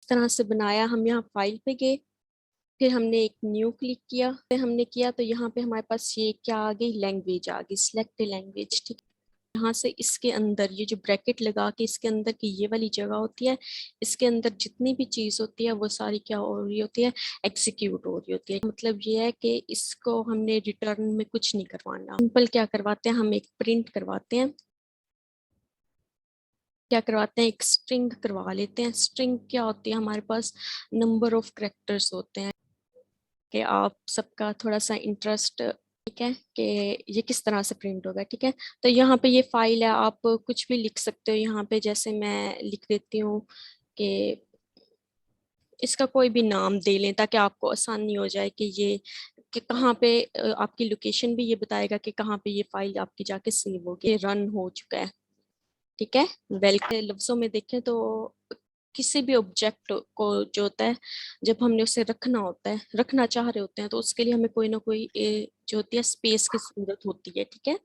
इस तरह से बनाया। हम यहाँ फाइल पे गए, फिर हमने एक न्यू क्लिक किया, फिर हमने किया तो यहाँ पे हमारे पास ये क्या आ गई, लैंग्वेज आ गई, सिलेक्ट लैंग्वेज। ठीक, यहाँ से इसके अंदर ये जो ब्रैकेट लगा के इसके अंदर की ये वाली जगह होती है, इसके अंदर जितनी भी चीज होती है वो सारी क्या हो रही होती है, एग्जीक्यूट हो रही होती है। मतलब ये है कि इसको हमने रिटर्न में कुछ नहीं करवाना। सिंपल क्या करवाते हैं, हम एक प्रिंट करवाते हैं, क्या करवाते हैं, एक स्ट्रिंग करवा लेते हैं। स्ट्रिंग क्या होती है, हमारे पास नंबर ऑफ कैरेक्टर्स होते हैं। कि आप सबका थोड़ा सा इंटरेस्ट, ठीक है, कि ये किस तरह से प्रिंट होगा। ठीक है, तो यहाँ पे ये फाइल है, आप कुछ भी लिख सकते हो यहाँ पे। जैसे मैं लिख देती हूँ कि इसका कोई भी नाम दे लें ताकि आपको आसानी हो जाए कि ये कि कहाँ पे आपकी लोकेशन भी ये बताएगा कि कहाँ पे ये फाइल आपकी जाके सेव होगी, रन हो चुका है। ठीक है, वेलकम लफ्जों में देखें तो किसी भी ऑब्जेक्ट को जो होता है, जब हमने उसे रखना होता है, रखना चाह रहे होते हैं, तो उसके लिए हमें कोई ना कोई जो होती है स्पेस की जरूरत होती है। ठीक है,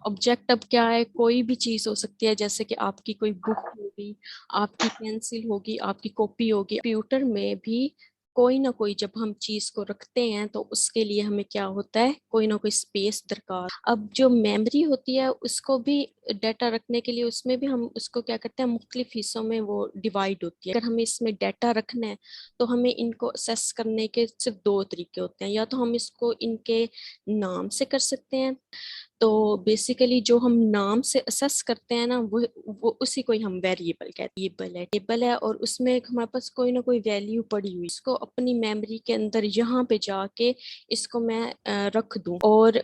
ऑब्जेक्ट अब क्या है, कोई भी चीज हो सकती है, जैसे कि आपकी कोई बुक होगी, आपकी पेंसिल होगी, आपकी कॉपी होगी। कंप्यूटर में भी कोई ना कोई जब हम चीज को रखते हैं तो उसके लिए हमें क्या होता है, कोई ना कोई स्पेस दरकार। अब जो मेमोरी होती है उसको भी डाटा रखने के लिए, उसमें भी हम उसको क्या करते हैं, मुख्तलिफ हिस्सों में वो डिवाइड होती है। अगर हमें इसमें डाटा रखना है तो हमें इनको असेस करने के सिर्फ दो तरीके होते हैं, या तो हम इसको इनके नाम से कर सकते हैं। तो बेसिकली जो हम नाम से असेस करते हैं ना, वो उसी को ही हम वेरिएबल कहते हैं। टेबल है और उसमें एक हमारे पास कोई ना कोई वैल्यू पड़ी हुई, इसको अपनी मेमोरी के अंदर यहाँ पे जाके इसको मैं रख दूं। और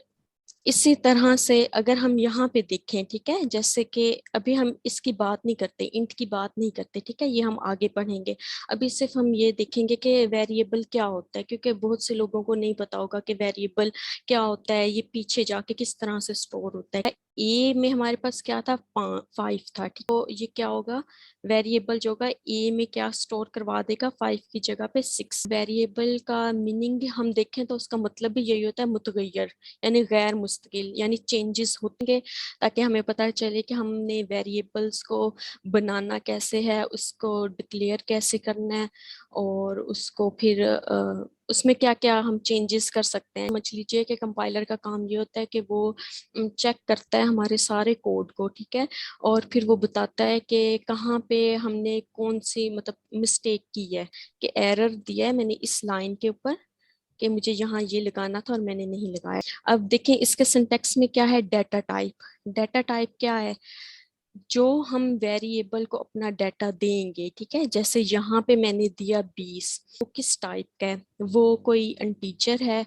इसी तरह से अगर हम यहाँ पे देखें, ठीक है, जैसे कि अभी हम इसकी बात नहीं करते, इंट की बात नहीं करते, ठीक है, ये हम आगे पढ़ेंगे। अभी सिर्फ हम ये देखेंगे कि वेरिएबल क्या होता है, क्योंकि बहुत से लोगों को नहीं पता होगा कि वेरिएबल क्या होता है, ये पीछे जाके किस तरह से स्टोर होता है। ए में हमारे पास क्या था, 5 था। ठीक, तो ये क्या होगा, वेरिएबल जो होगा ए में क्या स्टोर करवा देगा, 5 की जगह पे 6। वेरिएबल का मीनिंग हम देखें तो उसका मतलब भी यही होता है, मुतगैयर, यानी गैर मुस्तकिल, यानी चेंजेस होंगे, ताकि हमें पता चले कि हमने वेरिएबल्स को बनाना कैसे है, उसको डिक्लेयर कैसे करना है, और उसको फिर उसमें क्या क्या हम चेंजेस कर सकते हैं। समझ लीजिए कि कंपाइलर का काम ये होता है कि वो चेक करता है हमारे सारे कोड को, ठीक है, और फिर वो बताता है कि कहाँ पे हमने कौन सी मतलब मिस्टेक की है, कि एरर दिया है मैंने इस लाइन के ऊपर, कि मुझे यहाँ ये लगाना था और मैंने नहीं लगाया। अब देखें इसके सिंटेक्स में क्या है, डाटा टाइप। डाटा टाइप क्या है, जो हम वेरिएबल को अपना डाटा देंगे, ठीक है, जैसे यहाँ पे मैंने दिया 20, वो किस टाइप का है, वो कोई इंटीजर है,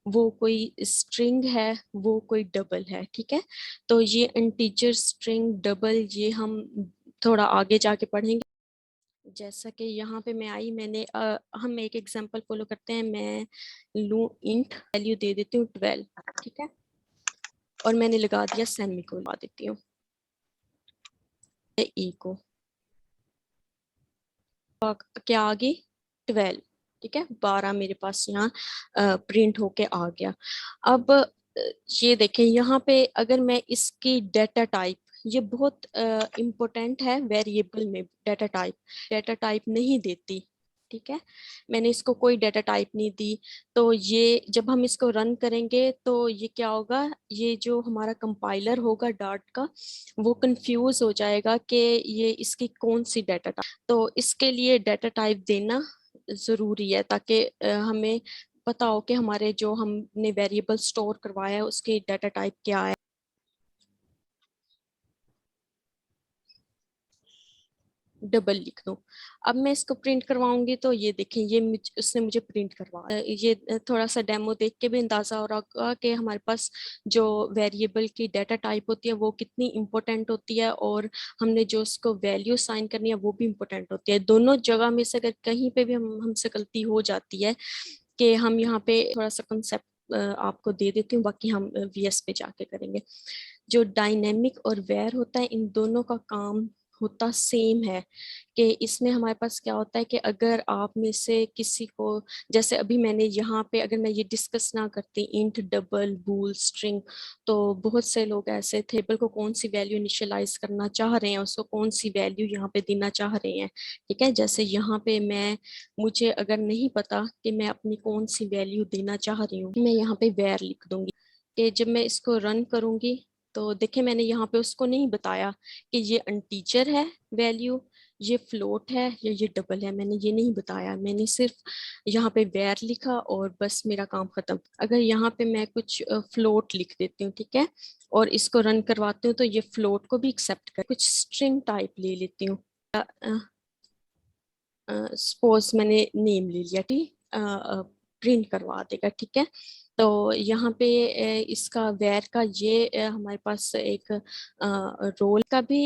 वो कोई स्ट्रिंग है, वो कोई डबल है। ठीक है, तो ये इंटीजर, स्ट्रिंग, डबल, ये हम थोड़ा आगे जाके पढ़ेंगे। जैसा कि यहाँ पे मैं आई, मैंने हम एक एग्जांपल फॉलो करते हैं। मैं लूँ इंट, वैल्यू दे देती हूँ 12, ठीक है, और मैंने लगा दिया सेमीकोलन, लगा देती हूँ ई को, क्या आ गई, 12। ठीक है, 12 मेरे पास यहाँ प्रिंट होके आ गया। अब ये देखें यहाँ पे, अगर मैं इसकी डाटा टाइप, ये बहुत इम्पोर्टेंट है वेरिएबल में, डाटा टाइप नहीं देती। ठीक है, मैंने इसको कोई डाटा टाइप नहीं दी, तो ये जब हम इसको रन करेंगे तो ये क्या होगा, ये जो हमारा कंपाइलर होगा डार्ट का, वो कंफ्यूज हो जाएगा कि ये इसकी कौन सी डाटा टाइप। तो इसके लिए डाटा टाइप देना जरूरी है, ताकि हमें पता हो कि हमारे जो हमने वेरिएबल स्टोर करवाया है उसकी डाटा टाइप क्या है। डबल लिख दूं। अब मैं इसको प्रिंट करवाऊंगी तो ये देखें, ये उसने मुझे प्रिंट करवा ये थोड़ा सा डेमो देख के भी अंदाजा हो रहा होगा कि हमारे पास जो वेरिएबल की डाटा टाइप होती है वो कितनी इंपॉर्टेंट होती है, और हमने जो उसको वैल्यू साइन करनी है वो भी इंपॉर्टेंट होती है। दोनों जगह में से अगर कहीं पे भी हमसे गलती हो जाती है, कि हम यहाँ पे थोड़ा सा कंसेप्ट आपको दे देती हूँ, बाकी हम वीएस पे जाके करेंगे। जो डायनेमिक और वेयर होता है, इन दोनों का काम होता सेम है। कि इसमें हमारे पास क्या होता है कि अगर आप में से किसी को, जैसे अभी मैंने यहाँ पे अगर मैं ये डिस्कस ना करती इंट, डबल, बूल, स्ट्रिंग, तो बहुत से लोग ऐसे थे टेबल को कौन सी वैल्यू इनिशियलाइज करना चाह रहे हैं, उसको कौन सी वैल्यू यहाँ पे देना चाह रहे हैं। ठीक है, जैसे यहाँ पे मुझे अगर नहीं पता कि मैं अपनी कौन सी वैल्यू देना चाह रही हूँ, मैं यहाँ पे वेर लिख दूंगी। कि जब मैं इसको रन करूंगी तो देखे मैंने यहाँ पे उसको नहीं बताया कि ये अनटीचर है वैल्यू, ये फ्लोट है या ये डबल है, मैंने ये नहीं बताया। मैंने सिर्फ यहाँ पे वेर लिखा और बस मेरा काम खत्म। अगर यहाँ पे मैं कुछ फ्लोट लिख देती हूँ, ठीक है, और इसको रन करवाती हूँ तो ये फ्लोट को भी एक्सेप्ट कर, कुछ स्ट्रिंग टाइप ले लेती हूँ। सपोज मैंने नेम ले लिया, ठीक, प्रिंट करवा देगा। ठीक है, तो यहाँ पे इसका वेर का ये हमारे पास एक रोल का भी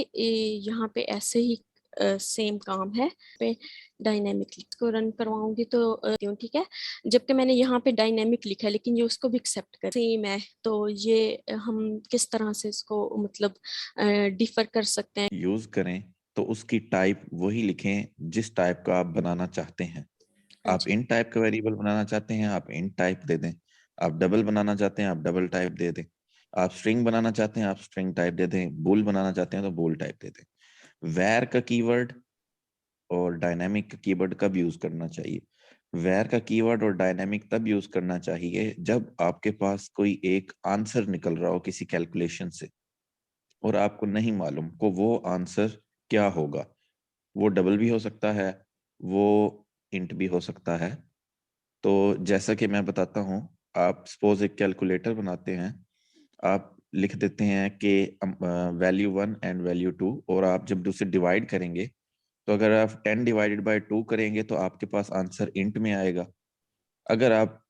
यहाँ पे ऐसे ही सेम काम है। पे डायनेमिक को रन करवाऊंगी तो ठीक है, जबकि मैंने यहाँ पे डायनेमिक लिखा है लेकिन ये उसको भी एक्सेप्ट कर सेम है। तो ये हम किस तरह से इसको मतलब डिफर कर सकते हैं, यूज करें तो उसकी टाइप वही लिखें जिस टाइप का आप बनाना चाहते हैं। हाँ आप जी। इन टाइप का वेरिएबल बनाना चाहते हैं, आप इन टाइप दे दें। आप डबल बनाना चाहते हैं, आप डबल टाइप दे दें। आप स्ट्रिंग बनाना चाहते हैं, आप स्ट्रिंग टाइप दे दें। बूल बनाना चाहते हैं तो बूल टाइप दे दें। वैर का कीवर्ड और डायनामिक का कीवर्ड कब यूज करना चाहिए? वैर का कीवर्ड और डायनामिक तब यूज करना चाहिए जब आपके पास कोई एक आंसर निकल रहा हो किसी कैलकुलेशन से और आपको नहीं मालूम को वो आंसर क्या होगा। वो डबल भी हो सकता है, वो इंट भी हो सकता है। तो जैसा कि मैं बताता हूँ, आप सपोज एक कैलकुलेटर बनाते हैं। आप लिख देते हैं कि वैल्यू 1 एंड वैल्यू 2, और आप जब उसे डिवाइड करेंगे तो अगर आप 10 डिवाइडेड बाय 2 करेंगे तो आपके पास आंसर इंट में आएगा। अगर आप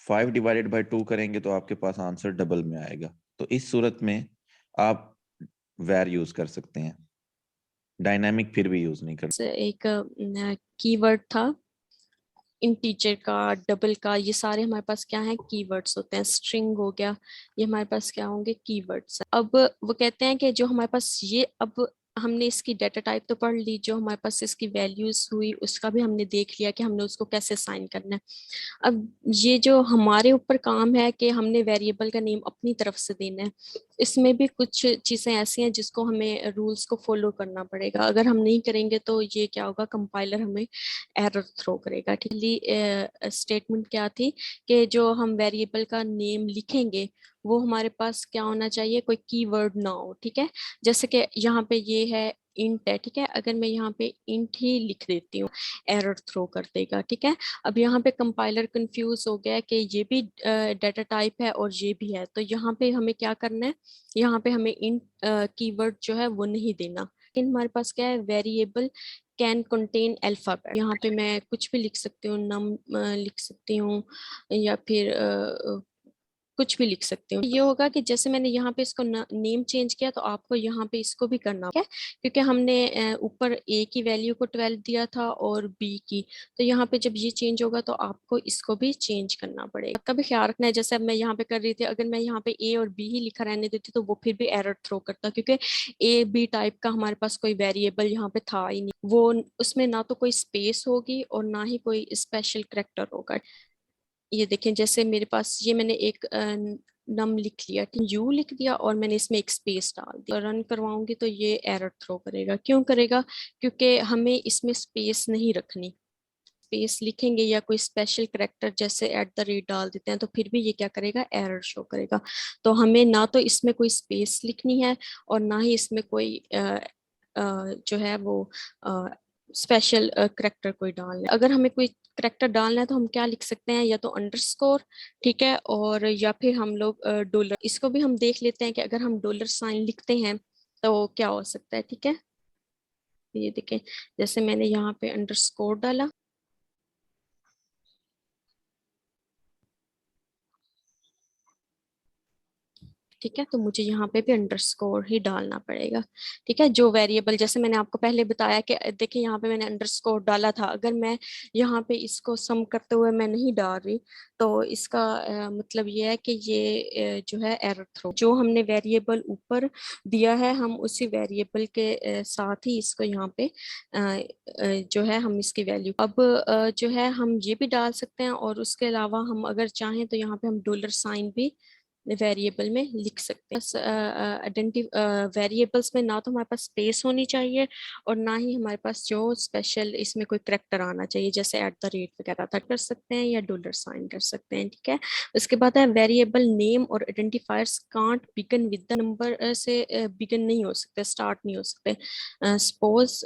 5 डिवाइडेड बाय 2 करेंगे तो आपके पास आंसर डबल में आएगा। तो इस सूरत में आप वैर यूज कर सकते हैं, डायनामिक फिर भी यूज नहीं कर। एक कीवर्ड था इंटीजर का, डबल का, ये सारे हमारे पास क्या है, कीवर्ड्स होते हैं। स्ट्रिंग हो गया, ये हमारे पास क्या होंगे, कीवर्ड्स। अब वो कहते हैं कि जो हमारे पास ये, अब हमने इसकी डाटा टाइप तो पढ़ ली, जो हमारे पास इसकी वैल्यूज हुई उसका भी हमने देख लिया कि हमने उसको कैसे साइन करना है। अब ये जो हमारे ऊपर काम है कि हमने वेरिएबल का नेम अपनी तरफ से देना है। इसमें भी कुछ चीजें ऐसी हैं जिसको हमें रूल्स को फॉलो करना पड़ेगा। अगर हम नहीं करेंगे तो ये क्या होगा, कंपाइलर हमें एरर थ्रो करेगा। ठीक है, स्टेटमेंट क्या थी कि जो हम वेरिएबल का नेम लिखेंगे वो हमारे पास क्या होना चाहिए, कोई कीवर्ड ना हो। ठीक है, जैसे कि यहाँ पे ये है इंट है, ठीक है, अगर मैं यहाँ पे इंट ही लिख देती हूँ एरर थ्रो कर देगा। ठीक है, अब यहाँ पे कंपाइलर कंफ्यूज हो गया कि ये भी डाटा टाइप है और ये भी है, तो यहाँ पे हमें क्या करना है, यहाँ पे हमें इंट कीवर्ड जो है वो नहीं देना। इन हमारे पास क्या है, वेरिएबल कैन कंटेन अल्फाबेट, यहाँ पे मैं कुछ भी लिख सकती हूँ, नम लिख सकती हूँ, या फिर कुछ भी लिख सकती हूँ। ये होगा कि जैसे मैंने यहाँ पे इसको नेम चेंज किया तो आपको यहाँ पे इसको भी करना है, क्योंकि हमने ऊपर ए की वैल्यू को 12 दिया था और बी की, तो यहाँ पे जब ये चेंज होगा तो आपको इसको भी चेंज करना पड़ेगा। आपका भी ख्याल रखना है, जैसे अब मैं यहाँ पे कर रही थी, अगर मैं यहाँ पे ए और बी ही लिखा रहने देती तो वो फिर भी एरर थ्रो करता, क्योंकि ए बी टाइप का हमारे पास कोई वेरिएबल यहाँ पे था ही नहीं। वो उसमें ना तो कोई स्पेस होगी और ना ही कोई स्पेशल करेक्टर होगा। ये देखें, जैसे मेरे पास ये मैंने एक नम लिख लिया, यू लिख दिया और मैंने इसमें एक स्पेस डाल दिया, रन करवाऊंगी तो ये एरर थ्रो करेगा। क्यों करेगा, क्योंकि हमें इसमें स्पेस नहीं रखनी। स्पेस लिखेंगे या कोई स्पेशल करेक्टर जैसे @ डाल देते हैं तो फिर भी ये क्या करेगा, एरर शो करेगा। तो हमें ना तो इसमें कोई स्पेस लिखनी है और ना ही इसमें कोई जो है वो स्पेशल करेक्टर कोई डालना है। अगर हमें कोई करेक्टर डालना है तो हम क्या लिख सकते हैं, या तो अंडरस्कोर, ठीक है, और या फिर हम लोग डॉलर। इसको भी हम देख लेते हैं कि अगर हम डॉलर साइन लिखते हैं तो क्या हो सकता है। ठीक है, ये देखें, जैसे मैंने यहाँ पे अंडरस्कोर डाला, ठीक है, तो मुझे यहाँ पे भी अंडरस्कोर ही डालना पड़ेगा। ठीक है, जो वेरिएबल जैसे मैंने आपको पहले बताया कि देखिए यहाँ पे मैंने अंडरस्कोर डाला था, अगर मैं यहाँ पे इसको सम करते हुए मैं नहीं डाल रही तो इसका मतलब ये है कि ये जो है एरर थ्रो, जो हमने वेरिएबल ऊपर दिया है हम उसी वेरिएबल के साथ ही इसको यहाँ पे जो है हम इसकी वैल्यू अब जो है हम ये भी डाल सकते हैं, और उसके अलावा हम अगर चाहें तो यहाँ पे हम डॉलर साइन भी वेरिएबल में लिख सकते हैं। वेरिएबल्स में ना तो हमारे पास स्पेस होनी चाहिए और ना ही हमारे पास जो स्पेशल इसमें कोई करेक्टर आना चाहिए, जैसे एट द रेट वगैरह था कर सकते हैं या डॉलर साइन कर सकते हैं। ठीक है, उसके बाद है वेरिएबल नेम और identifiers can't begin with the number से बिगन नहीं हो सकते, स्टार्ट नहीं हो सकते। सपोज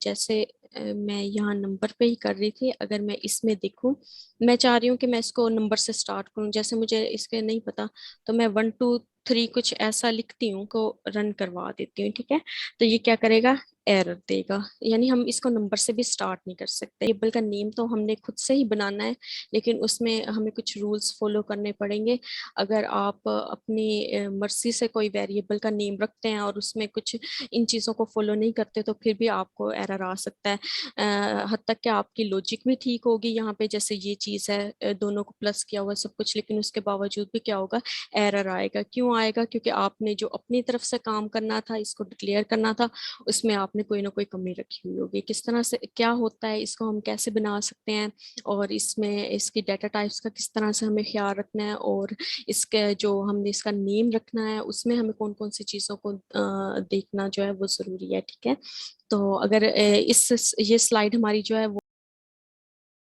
जैसे मैं यहाँ नंबर पे ही कर रही थी, अगर मैं इसमें देखूं, मैं चाह रही हूँ कि मैं इसको नंबर से स्टार्ट करूँ, जैसे मुझे इसके नहीं पता तो मैं 1 2 3 कुछ ऐसा लिखती हूँ को रन करवा देती हूँ। ठीक है, तो ये क्या करेगा, एरर देगा, यानी हम इसको नंबर से भी स्टार्ट नहीं कर सकते। टेबल का नेम तो हमने खुद से ही बनाना है, लेकिन उसमें हमें कुछ रूल्स फॉलो करने पड़ेंगे। अगर आप अपनी मर्जी से कोई वेरिएबल का नेम रखते हैं और उसमें कुछ इन चीज़ों को फॉलो नहीं करते तो फिर भी आपको एरर आ सकता है। हद तक कि आपकी लॉजिक भी ठीक होगी यहाँ पे, जैसे ये चीज़ है दोनों को प्लस किया हुआ सब कुछ, लेकिन उसके बावजूद भी क्या होगा, एरर आएगा। क्यों आएगा, क्योंकि आपने जो अपनी तरफ से काम करना था, इसको डिक्लेयर करना था, उसमें आपने कोई ना कोई कमी रखी हुई होगी। किस तरह से क्या होता है, इसको हम कैसे बना सकते हैं, और इसमें इसकी डाटा टाइप्स का किस तरह से हमें ख्याल रखना है, और इसके जो हमने इसका नेम रखना है उसमें हमें कौन कौन सी चीज़ों को देखना जो है वो ज़रूरी है। ठीक है, तो अगर इस ये स्लाइड हमारी जो है वो